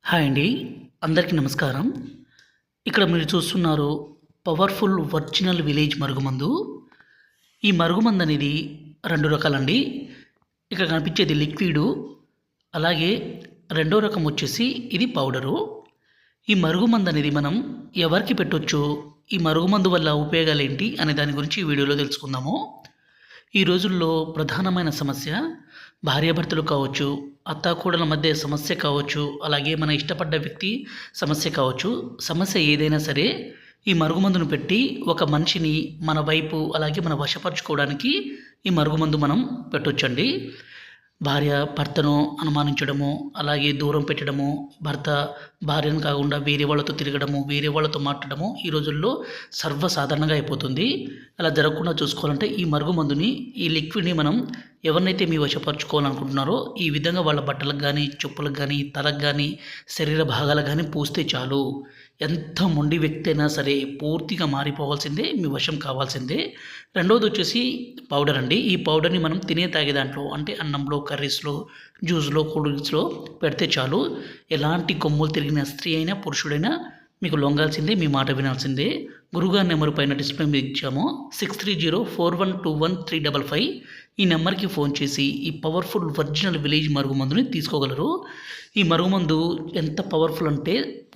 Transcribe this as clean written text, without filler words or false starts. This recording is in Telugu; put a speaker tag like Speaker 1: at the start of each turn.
Speaker 1: హాయ్ అండి. అందరికీ నమస్కారం. ఇక్కడ మీరు చూస్తున్నారు పవర్‌ఫుల్ ఒరిజినల్ విలేజ్ మరుగుమందు. ఈ మరుగుమందు అనేది 2 రకాలండి. ఇక్కడ కనిపించేది లిక్విడు. అలాగే రెండో రకం వచ్చేసి ఇది పౌడరు. ఈ మరుగుమందు అనేది మనం ఎవరికి పెట్టొచ్చు? ఈ మరుగుమందు వల్ల ఉపయోగాలేంటి? అనే దాని గురించి ఈ వీడియోలో తెలుసుకుందాము. ఈ రోజుల్లో ప్రధానమైన సమస్య భార్యాభర్తలు కావచ్చు, అత్తాకోడళ్ళ మధ్య సమస్య కావచ్చు, అలాగే మన ఇష్టపడ్డ వ్యక్తి సమస్య కావచ్చు. సమస్య ఏదైనా సరే ఈ మరుగుమందును పెట్టి ఒక మనిషిని మన వైపు అలాగే మన వశపరుచుకోవడానికి ఈ మరుగుమందు మనం పెట్టొచ్చండి. భార్య భర్తను అనుమానించడము, అలాగే దూరం పెట్టడము, భర్త భార్యను కాకుండా వేరే వాళ్ళతో తిరగడము, వేరే వాళ్ళతో మాట్లాడడము ఈ రోజుల్లో సర్వసాధారణంగా అయిపోతుంది. అలా జరగకుండా చూసుకోవాలంటే ఈ మరుగుమందుని, ఈ లిక్విడ్‌ని మనం ఎవరినైతే మీ వశపరుచుకోవాలనుకుంటున్నారో ఈ విధంగా వాళ్ళ బట్టలకు గానీ, చెప్పులకు గానీ, తలకు గానీ, శరీర భాగాలకు గానీ పూస్తే చాలు. ఎంత మొండి వ్యక్తి అయినా సరే పూర్తిగా మారిపోవాల్సిందే, మీ వశం కావాల్సిందే. రెండోదొచ్చేసి పౌడర్ అండి. ఈ పౌడర్‌ని మనం తాగే దాంట్లో అంటే అన్నంలో, కర్రీస్‌లో, జ్యూస్‌లో, కూల్ డ్రింక్స్‌లో పెడితే చాలు. ఎలాంటి కొమ్ములు తిరిగిన స్త్రీ అయినా, పురుషుడైనా మీకు లొంగాల్సిందే, మీ మాట వినాల్సిందే. గురుగారి నెంబర్ పైన డిస్‌ప్లే మీద ఇచ్చాము. 6304121355 ఈ నెంబర్‌కి ఫోన్ చేసి ఈ పవర్‌ఫుల్ ఒరిజినల్ విలేజ్ మరుగుమందుని తీసుకోగలరు. ఈ మరుగుమందు ఎంత పవర్‌ఫుల్ అంటే